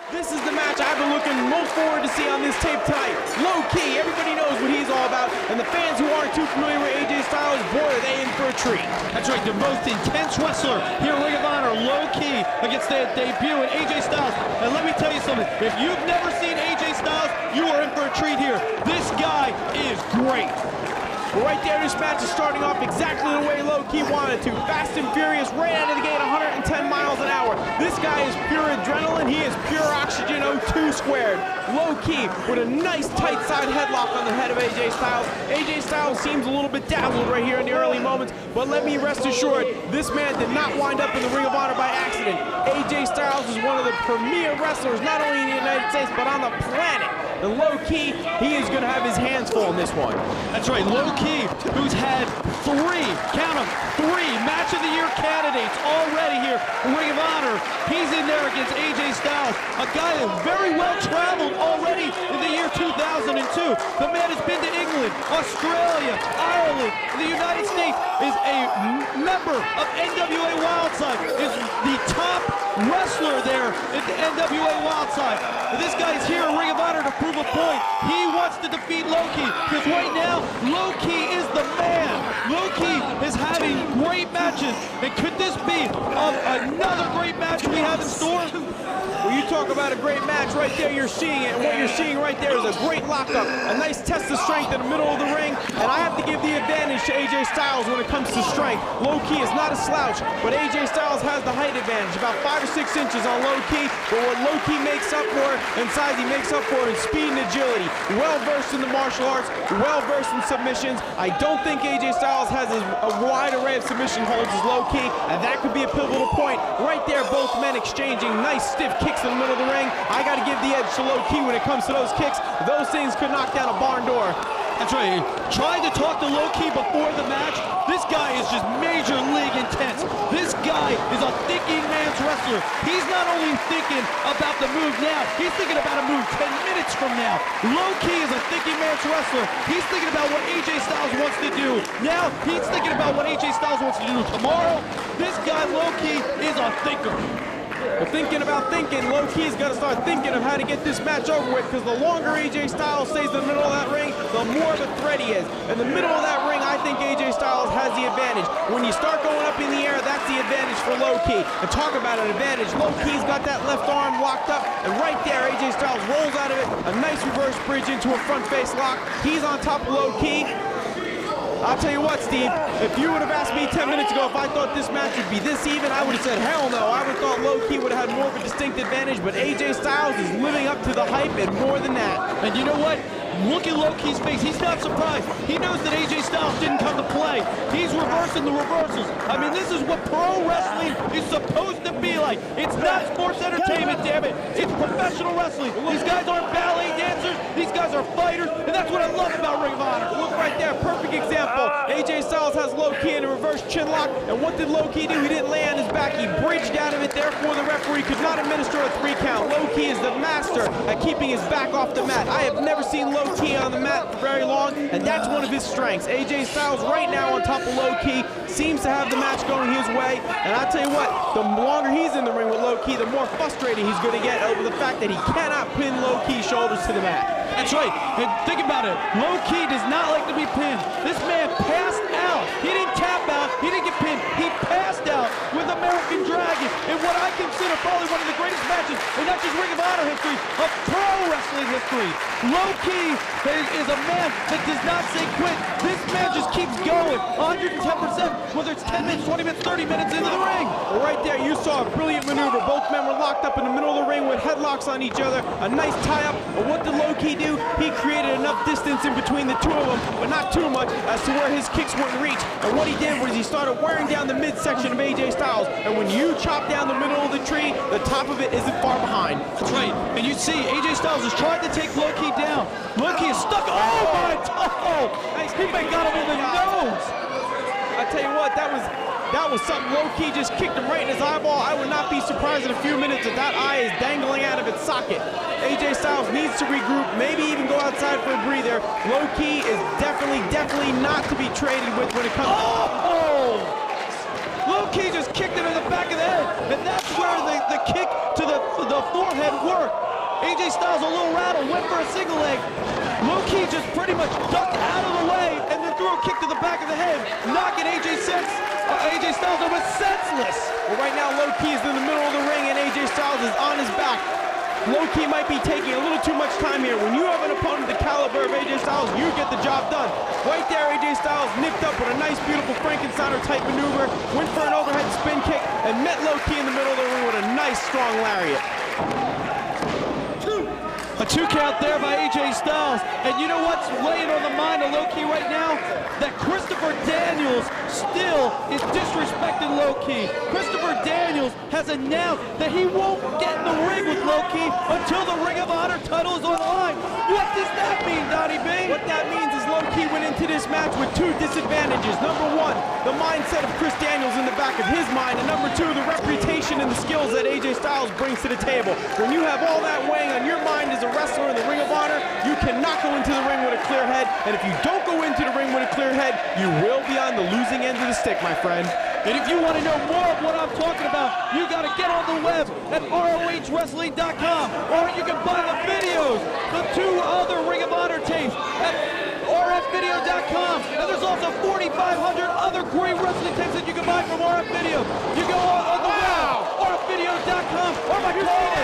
This is the match I've been looking most forward to see on this tape tonight. Low key, everybody knows what he's all about, and the fans who aren't too familiar with AJ Styles, boy, are they in for a treat. That's right, the most intense wrestler here at Ring of Honor, Low Key, against their debut at AJ Styles. And let me tell you something, if you've never seen AJ Styles, you are in for a treat here. This guy is great. Right there, this match is starting off exactly the way Low Key wanted to. Fast and furious, right out of the gate, 110 miles an hour. This guy is pure adrenaline. He is pure oxygen, O2 squared. Low Key with a nice tight side headlock on the head of AJ Styles. AJ Styles seems a little bit dazzled right here in the early moments, but let me rest assured, this man did not wind up in the Ring of Honor by accident. AJ Styles is one of the premier wrestlers, not only in the United States, but on the planet. And Low Key, he is going to have his hands full in this one. That's right, Low Key, who's had count them, three Match of the Year candidates already here in Ring of Honor. He's in there against AJ Styles, a guy that's very well traveled already in the year 2002. The man has been to England, Australia, Ireland, the United States, is a member of NWA Wildside, is the top wrestler there at the NWA Wildside. This guy's here in Ring of Honor to prove a point. He wants to defeat Low Key, because right now, Low Key is the man. Low Key is having great matches, and could this be another great match we have in store? When you talk about a great match, right there you're seeing it, and what you're seeing right there is a great lockup, a nice test of strength in the middle of the ring, and I have to give the advantage to AJ Styles when it comes to strength. Low Key is not a slouch, but AJ Styles has the height advantage, about 5 or 6 inches on Low Key, but what Low Key makes up for in size, he makes up for in speed and agility. Well versed in the martial arts, well versed in submissions. I don't think AJ Styles has a wide array of submission holds as Low Key, and that could be a pivotal point. Right there, both men exchanging nice stiff kicks in the middle of the ring. I got to give the edge to Low Key when it comes to those kicks. Those things could knock down a barn door. That's right. Trying to talk to Low Key before the match. This guy is just major league intense. This guy is a thinking man's wrestler. He's not only thinking about the move now, he's thinking about a move 10 minutes from now. Low Key is a thinking man's wrestler. He's thinking about what AJ Styles wants to do. Now he's thinking about what AJ Styles wants to do tomorrow. This guy, Low Key, is a thinker. But thinking about thinking, Low Key's got to start thinking of how to get this match over with, because the longer AJ Styles stays in the middle of that ring, the more of a threat he is. In the middle of that ring, I think AJ Styles has the advantage. When you start going up in the air, that's the advantage for Low Key. And talk about an advantage. Low Key's got that left arm locked up, and right there, AJ Styles rolls out of it, a nice reverse bridge into a front face lock. He's on top of Low Key. I'll tell you what, Steve, if you would have asked me 10 minutes ago if I thought this match would be this even, I would have said, hell no. I would have thought Low Key would have had more of a distinct advantage, but AJ Styles is living up to the hype and more than that. And you know what? Look at Low Key's face. He's not surprised. He knows that AJ Styles didn't come to play. He's reversing the reversals. I mean, this is what pro wrestling is supposed to be like. It's not sports entertainment, damn it. It's professional wrestling. These guys aren't ballet dancers. These guys are fighters, and that's what I love about Ring of Honor. Look right there, perfect example. AJ Styles has Low Key in a reverse chin lock, and what did Low Key do? He didn't lay on his back. He bridged out of it, therefore the referee could not administer a 3 count. Low Key is the master at keeping his back off the mat. I have never seen Low Key on the mat for very long, and that's one of his strengths. AJ Styles right now on top of Low Key seems to have the match going his way, and I'll tell you what, the longer he's in the ring with Low Key, the more frustrated he's going to get over the fact that he cannot pin Low Key's shoulders to the mat. That's right, and think about it. Low Key does not like to be pinned. This man passed out. He didn't tap out, he didn't get pinned. He passed out with American Dragon in what I consider probably one of the greatest matches in not just Ring of Honor history, of pro wrestling history. Low Key is a man that does not say quit. This man just keeps going, 110%, whether it's 10 minutes, 20 minutes, 30 minutes into the ring. Right there, you saw a brilliant maneuver. Both men were locked up in the middle of the ring with headlocks on each other. A nice tie-up. But what did Low Key do? He created enough distance in between the two of them, but not too much, as to where his kicks wouldn't reach. And what he did was he started wearing down the midsection of AJ Styles. And when you chop down the middle of the tree, the top of it isn't far behind. That's right. And you see, AJ Styles is trying to take Low Key down. Low Key is stuck. Oh my! Oh! Nice He got him in the nose. I tell you what, that was something. Low Key just kicked him right in his eyeball. I would not be surprised in a few minutes if that eye is dangling out of its socket. AJ Styles needs to regroup, maybe even go outside for a breather. Low Key is definitely not to be traded with when it comes. Oh! Low Key just kicked him in the back of the head, and that's where the kick to the forehead worked. AJ Styles a little rattled, went for a single leg. Low-key just pretty much ducked out of the way and then threw a kick to the back of the head, knocking AJ Styles almost senseless. Well, right now, Low-key is in the middle of the ring and AJ Styles is on his back. Low-key might be taking a little too much time here. When you have an opponent the caliber of AJ Styles, you get the job done. Right there, AJ Styles nipped up with a nice, beautiful Frankensteiner type maneuver, went for an overhead spin kick, and met Low-key in the middle of the ring with a nice, strong lariat. A 2 count there by AJ Styles. And you know what's laying on the mind of Low-key right now? That Christopher Daniels still is disrespecting Low-key. Christopher Daniels has announced that he won't get in the ring with Low-key until the Ring of Honor title is on the line. What does that mean, Donnie B? What that means is Low-key went into this match with 2 disadvantages. Number 1, the mindset of Chris Daniels in the back of his mind, and number 2, the reputation and the skills that AJ Styles brings to the table. When you have all that weighing on your mind as a wrestler in the Ring of Honor, you cannot go into the ring with a clear head, and if you don't go into the ring with a clear head, you will be on the losing end of the stick, my friend. And if you want to know more of what I'm talking about, you got to get on the web at ROHWrestling.com, or you can buy the videos, the 2 other Ring of Honor tapes at RFvideo.com. And there's also 4,500 other great wrestling tapes that you can buy from RF Video. You go on the web, RFvideo.com. Oh my God!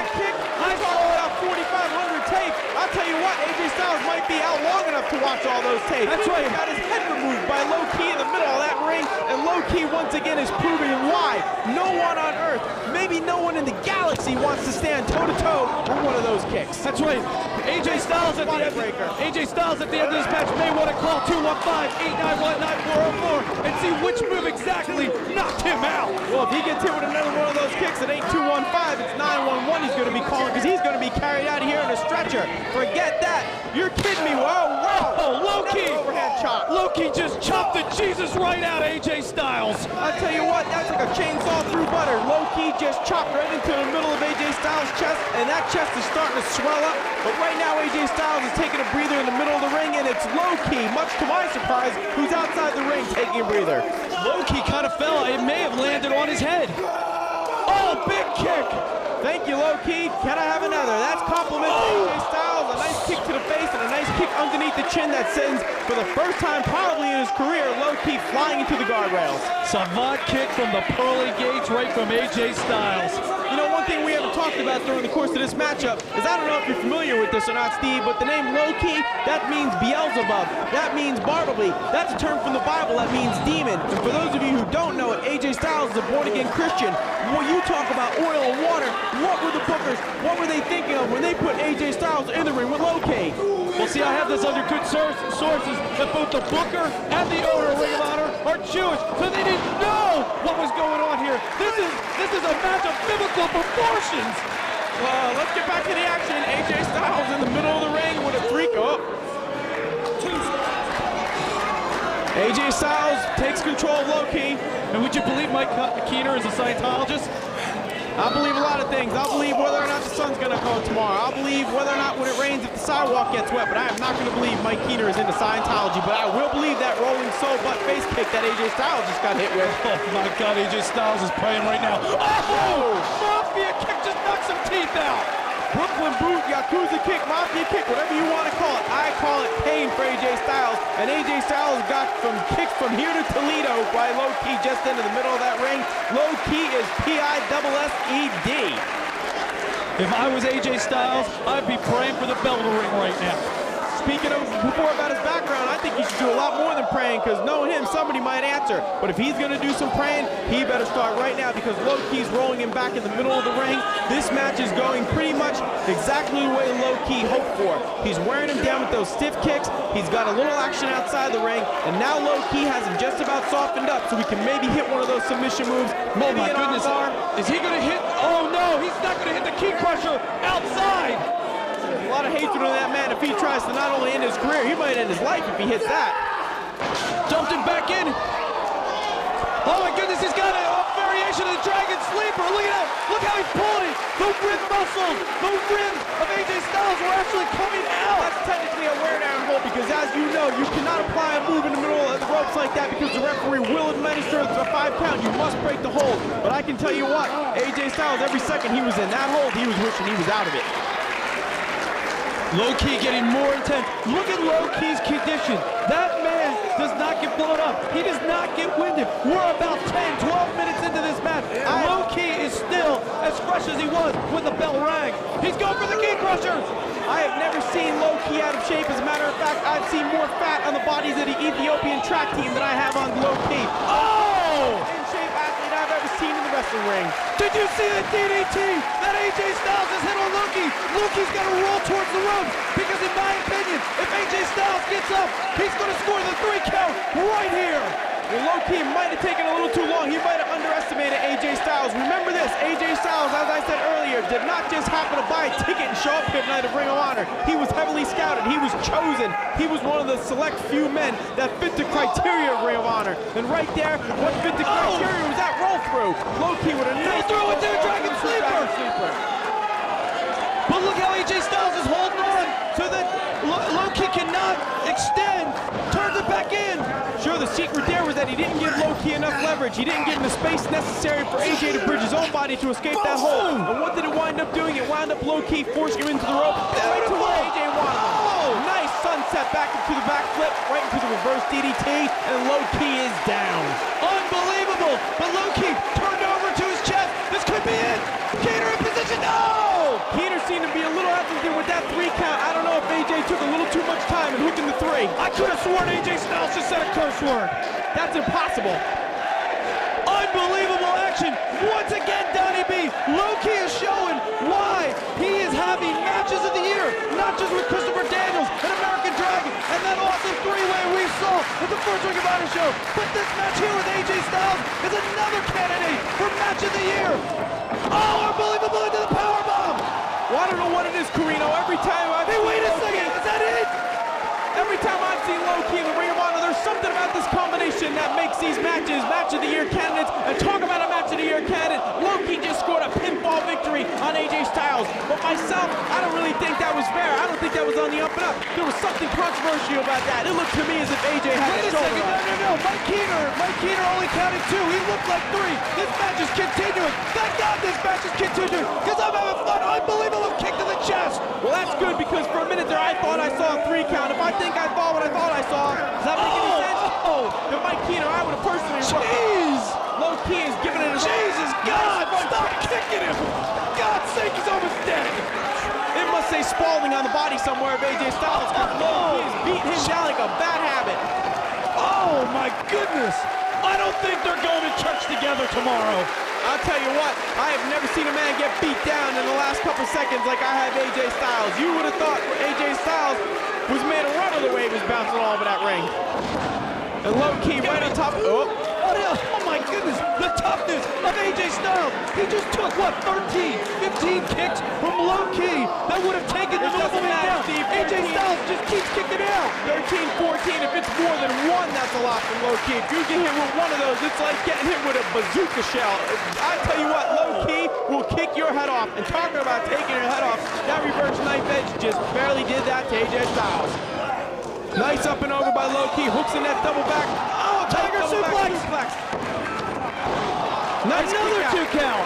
I saw about 4,500 tapes. I'll tell you what, AJ Styles might be out long enough to watch all those tapes. That's right. He got his head removed by Low-key in the middle of that ring, and Low-key once again is proving why no one on earth, maybe no one in the galaxy, wants to stand toe-to-toe with one of those kicks. That's right. AJ Styles at the end. AJ Styles at the end of this match may want to call 215-891-9404 and see which move exactly knocked him out. Well, if he gets hit with another one of those kicks, it ain't 215, it's 911 he's going to be calling, because he's going to be carried out of here in a stretcher. Forget that. You're kidding me. Whoa, whoa. Oh, Low-key. Overhand chop. Low-key just chopped the Jesus right out of AJ Styles. I'll tell you what, that's like a chainsaw through butter. Low-key just chopped right into the middle of AJ Styles' chest, and that chest is starting to swell up. But right now, AJ Styles is taking a breather in the middle of the ring, and it's Low-key, much to my surprise, who's outside the ring taking a breather. Low-key kind of fell. It may have landed on his head. Oh, big kick. Thank you, Low-key. Can I have another? That's compliment to AJ Styles. A nice kick to the face and a nice kick underneath the chin that sends, for the first time probably in his career, Low-key flying into the guardrails. Savant kick from the pearly gates right from AJ Styles. You know, one thing we haven't talked about during the course of this matchup is, I don't know if you're familiar with this or not, Steve, but the name Low-key, that means Beelzebub. That means Bartleby. That's a term from the Bible that means demon. And for those of you who don't know it, AJ Styles is a born-again Christian. When you talk about oil and water, what were the bookers, what were they thinking of when they put AJ Styles in the ring with Low-key? Well, see, I have this under good sources that both the booker and the owner of Ring of Honor are Jewish, so they didn't know what was going on here. This is a match of biblical proportions. Well, let's get back to the action. AJ Styles in the middle of the ring with a freak. Oh. AJ Styles takes control of Low-key. And would you believe Mike Keener is a Scientologist? I believe a lot of things. I'll believe whether or not the sun's going to come tomorrow. I'll believe whether or not when it rains if the sidewalk gets wet. But I am not going to believe Mike Keener is into Scientology. But I will believe that rolling soul butt face kick that AJ Styles just got hit with. Oh my God, AJ Styles is praying right now. Oh! Mafia kick just knocked some teeth out. Brooklyn boot, Yakuza kick, Mafia kick, whatever you want to call it. I call it pain for AJ Styles. And AJ Styles got from kicks from here to Toledo by Low-key just into the middle of that ring. Low-key is P-I-S-S-E-D. If I was AJ Styles, I'd be praying for the bell to ring right now. Speaking of before about his background, I think he should do a lot more than praying, because knowing him, somebody might answer. But if he's going to do some praying, he better start right now, because Low-key's rolling him back in the middle of the ring. This match is going pretty much exactly the way Low-key hoped for. He's wearing him down with those stiff kicks. He's got a little action outside the ring, and now Low-key has him just about softened up, so we can maybe hit one of those submission moves. Maybe oh my goodness! Is he going to hit? Oh no, he's not going to hit the key crusher outside. A lot of hatred on that man. If he tries to not only end his career, he might end his life if he hits that. Dumped him back in. Oh my goodness, he's got a variation of the Dragon Sleeper. Look at that. Look how he's pulling it. The rib muscles, the ribs of AJ Styles were actually coming out. That's technically a wear down hold, because as you know, you cannot apply a move in the middle of the rope ropes like that because the referee will administer a 5 count. You must break the hold. But I can tell you what, AJ Styles, every second he was in that hold, he was wishing he was out of it. Low Ki getting more intense. Look at Low Ki's condition. That man does not get blown up. He does not get winded. We're about 10, 12 minutes into this match. Low Ki is still as fresh as he was when the bell rang. He's going for the Ki Crusher. I have never seen Low Ki out of shape. As a matter of fact, I've seen more fat on the bodies of the Ethiopian track team than I have on Low Ki. Oh! In shape athlete I've ever seen in the wrestling ring. Did you see the DDT that AJ Styles has hit on Low Ki? Low Ki's got to roll towards the ropes because in my opinion, if AJ Styles gets up, he's going to score the 3 count right here. Well, Low Ki might have taken a little too long. He might have underestimated AJ Styles. Remember this, AJ Styles, as I said earlier, did not just happen to buy a ticket and show up here tonight at Ring of Honor. He was heavily scouted. He was chosen. He was one of the select few men that fit the criteria of Ring of Honor. And right there, what fit the criteria was that roll through. Low Ki with a nice throw it there, Dragon Sleeper. But look how AJ Styles is holding on so that Low Ki cannot extend. Turns it back in. Sure, the secret there was that he didn't give Low Ki enough leverage. He didn't give him the space necessary for AJ to bridge his own body to escape that hold. And what did it wind up doing? It wound up Low Ki forcing him into the rope right to where AJ wanted him. Nice sunset back into the backflip, right into the reverse DDT, and Low Ki is down. Unbelievable! But Low Ki turned over to his chest. This could be it. Keter in position. No! Keter seemed to be a little hesitant with that 3 count. I don't know if AJ took a little too much time in hooking the 3. I could have sworn AJ Styles just said a curse word. That's impossible. Unbelievable action. Once again, Donnie B. Low Ki is showing why he is having matches of the year. Not just with Christopher Daniels and American Dragon and that awesome 3-way we saw at the first Ring of Honor show. But this match here with AJ Styles is another candidate for match of the year. Oh, unbelievable into the powerbomb. Well, I don't know what it is, Corino. Every time I've Hey, wait a second. Is that it? Every time I've seen Low Ki in the Ring of Honor, there's something about this combination that makes these matches Match of the Year candidates. And talk about a Match of the Year candidate. Low Ki just scored a pinfall victory on AJ Styles. But myself, I don't really think that was fair. I don't think that was on the up and up. There was something controversial about that. It looked to me as if AJ had Wait a second. No. Mike Keter only counted 2. He looked like 3. This match is continuing. Thank God this match is continuing because I'm having fun. Unbelievable kick to the chest. Well, that's good because for a minute there I thought I saw a 3 count. If I think I saw what I thought I saw, does that make any sense? Oh! If Mike Keter, I would have personally Jeez! Low Ki is giving it a Jesus God! Stop kicking him! God's sake, he's almost dead! It must say Spalding on the body somewhere of AJ Styles. Low Ki is beating him down like a bad habit. Oh my goodness! I don't think they're going to church together tomorrow. I'll tell you what, I have never seen a man get beat down in the last couple seconds like I have AJ Styles. You would have thought AJ Styles was made a run of the way he was bouncing all over that ring. And Low Ki right on top. Oh my goodness, the toughness of AJ Styles. He just took, what, 13, 15 kicks from Low Ki that would have taken the normal man down. AJ Styles just keeps kicking out. 13, 14, if it's more than 1, that's a lot from Low Ki. If you get hit with one of those, it's like getting hit with a bazooka shell. I tell you what, Low Ki will kick your head off. And talking about taking your head off, that reverse knife edge just barely did that to AJ Styles. Nice up and over by Low Ki, hooks in that double back. Oh, Tiger suplex. Nice another 2 count.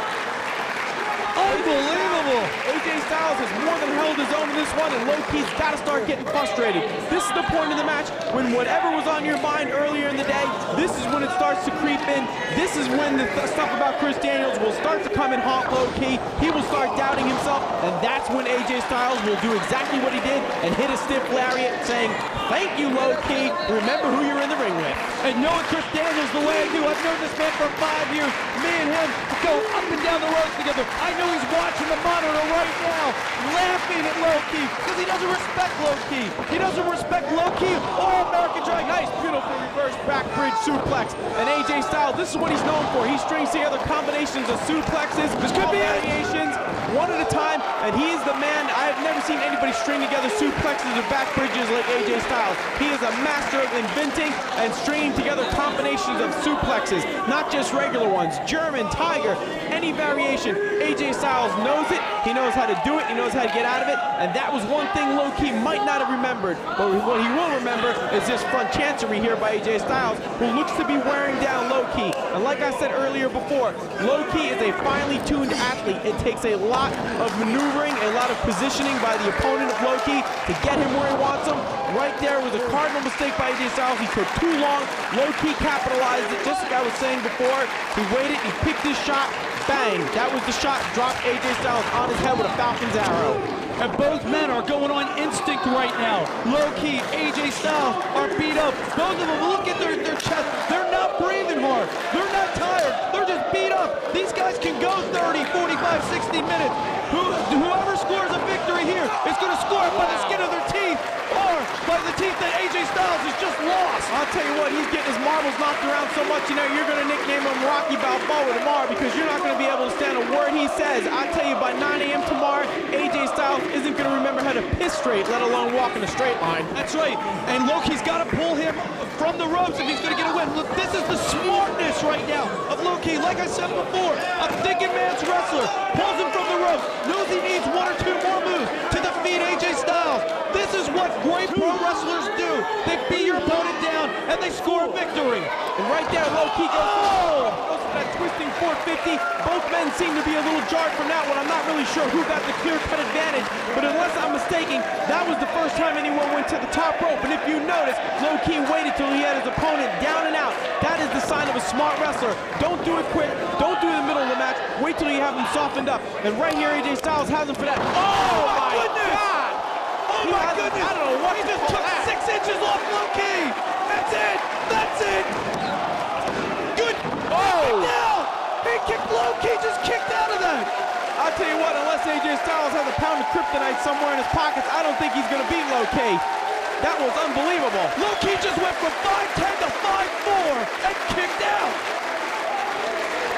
Unbelievable. AJ Styles has more than held his own in this one, and Low Ki's got to start getting frustrated. This is the point of the match when whatever was on your mind earlier in the day, this is when it starts to creep in. This is when the stuff about Chris Daniels will start to come and haunt Low Ki. He will start doubting himself, and that's when AJ Styles will do exactly what he did and hit a stiff lariat saying, "Thank you, Low Ki. Remember who you're in the ring with." And knowing Chris Daniels the way I do, I've known this man for 5 years. Me and him go up and down the road together. I know he's watching the monitor right now, laughing at Low Ki because he doesn't respect Low Ki. He doesn't respect Low Ki or American Dragon. Nice, beautiful reverse back bridge suplex. And AJ Styles, this is what he's known for. He strings together combinations of suplexes, this could be variations, one at a time, and he is the man. I have never seen anybody string together suplexes or back bridges like AJ Styles. He is a master of inventing and stringing together combinations of suplexes, not just regular ones. German, Tiger, any variation. AJ Styles knows it, he knows how to do it, he knows how to get out of it, and that was one thing low-key might not have remembered. But what he will remember is this front chancery here by AJ Styles, who looks to be wearing down low-key. And like I said earlier before, low-key is a finely tuned athlete. It takes a lot of maneuvering, a lot of positioning by the opponent of low-key to get him where he wants him. Right there was a cardinal mistake by AJ Styles. He took too long. Low-key capitalized it, just like I was saying before. He waited, he picked his shot, bang. That was the shot, dropped AJ Styles on his head with a Falcon's arrow. And both men are going on instinct right now. Low-key, AJ Styles are beat up. Both of them, look at their chest. They're not breathing hard. They're not tired. They're just beat up. These guys can go 30, 45, 60 minutes. Whoever scores a victory here is going to score it by the skin of their teeth or by the teeth that AJ Styles has just lost. I'll tell you what, he's getting his marbles knocked around so much, you know, you're going to nickname him Rocky Balboa tomorrow because you're not going to be able to stand a word he says. I'll tell you, by 9 a.m. tomorrow, AJ Styles isn't going to remember how to piss straight, let alone walk in a straight line. That's right. And Loki's got to pull him from the ropes if he's going to get a win. Look, this is the smartness right now of Loki. Like I said before, a thinking man's wrestler. Pulls him from the ropes. Knows he needs one or two more moves to defeat AJ Styles. This is what great pro wrestlers do. They beat your opponent down and they score a victory. And right there, Loki goes for that twisting 450. Both men seem to be a little jarred from that one. I'm not really sure who got the clear-cut advantage, but unless I'm mistaken, that was the first time anyone went to the top rope. And if you notice, Loki waited till he had his opponent down and out. That is the sign of a smart wrestler. Don't do it quick. Don't do it in the middle of the match. Wait till you have him softened up. And right here, AJ Styles has him for that. Oh my God! Oh my goodness! I don't know what he just took 6 inches off Loki. That's it. That's it. Good. Oh! Now he kicked Loki. Just kicked out of that. I'll tell you what, unless AJ Styles has a pound of kryptonite somewhere in his pockets, I don't think he's going to beat Loki. That was unbelievable. Loki just went from 5'10" to 5'4" and kicked out.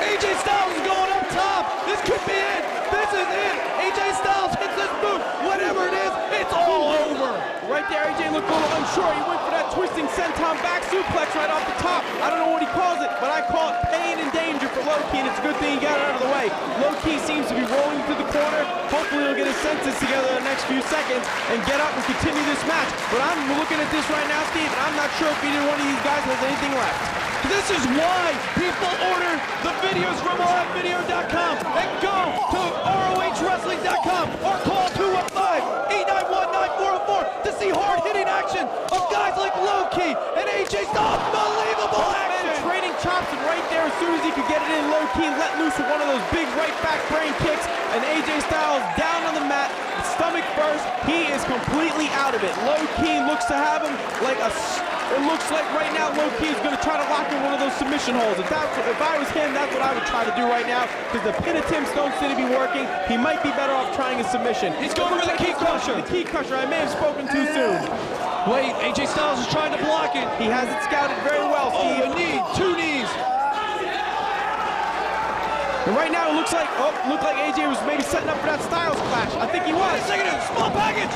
AJ Styles is going up top. This could be it. This is it. AJ Styles hits this move. Whatever it is, it's all over. Right there, AJ looked a little unsure. He went for that twisting senton back suplex right off the top. I don't know what he calls it, but I call it pain and danger for Loki, and it's a good thing he got it out of the way. Loki seems to be rolling to the corner. Hopefully he'll get his senses together in the next few seconds and get up and continue this match. But I'm looking at this right now, Steve, and I'm not sure if either one of these guys has anything left. This is why people order the videos from RFvideo.com and go to ROHWrestling.com or call 215-891-9404 to see hard-hitting action of guys like Loki and AJ Styles. Unbelievable action! Trading chops, and right there, as soon as he could get it in low-key, let loose with one of those big right back brain kicks, and AJ Styles down on the mat, stomach first. He is completely out of it. Low-key looks to have him like a... It looks like right now Low-key is going to try to lock in one of those submission holds. If I was him, that's what I would try to do right now, because the pin attempts don't seem to be working. He might be better off trying a submission. He's going for the key crusher. The key crusher. I may have spoken too soon. Wait, AJ Styles is trying to block it. He has it scouted very well, Steve. Oh, a knee, 2 knees. And right now it looks like AJ was maybe setting up for that Styles clash. I think he was. Wait a second, small package.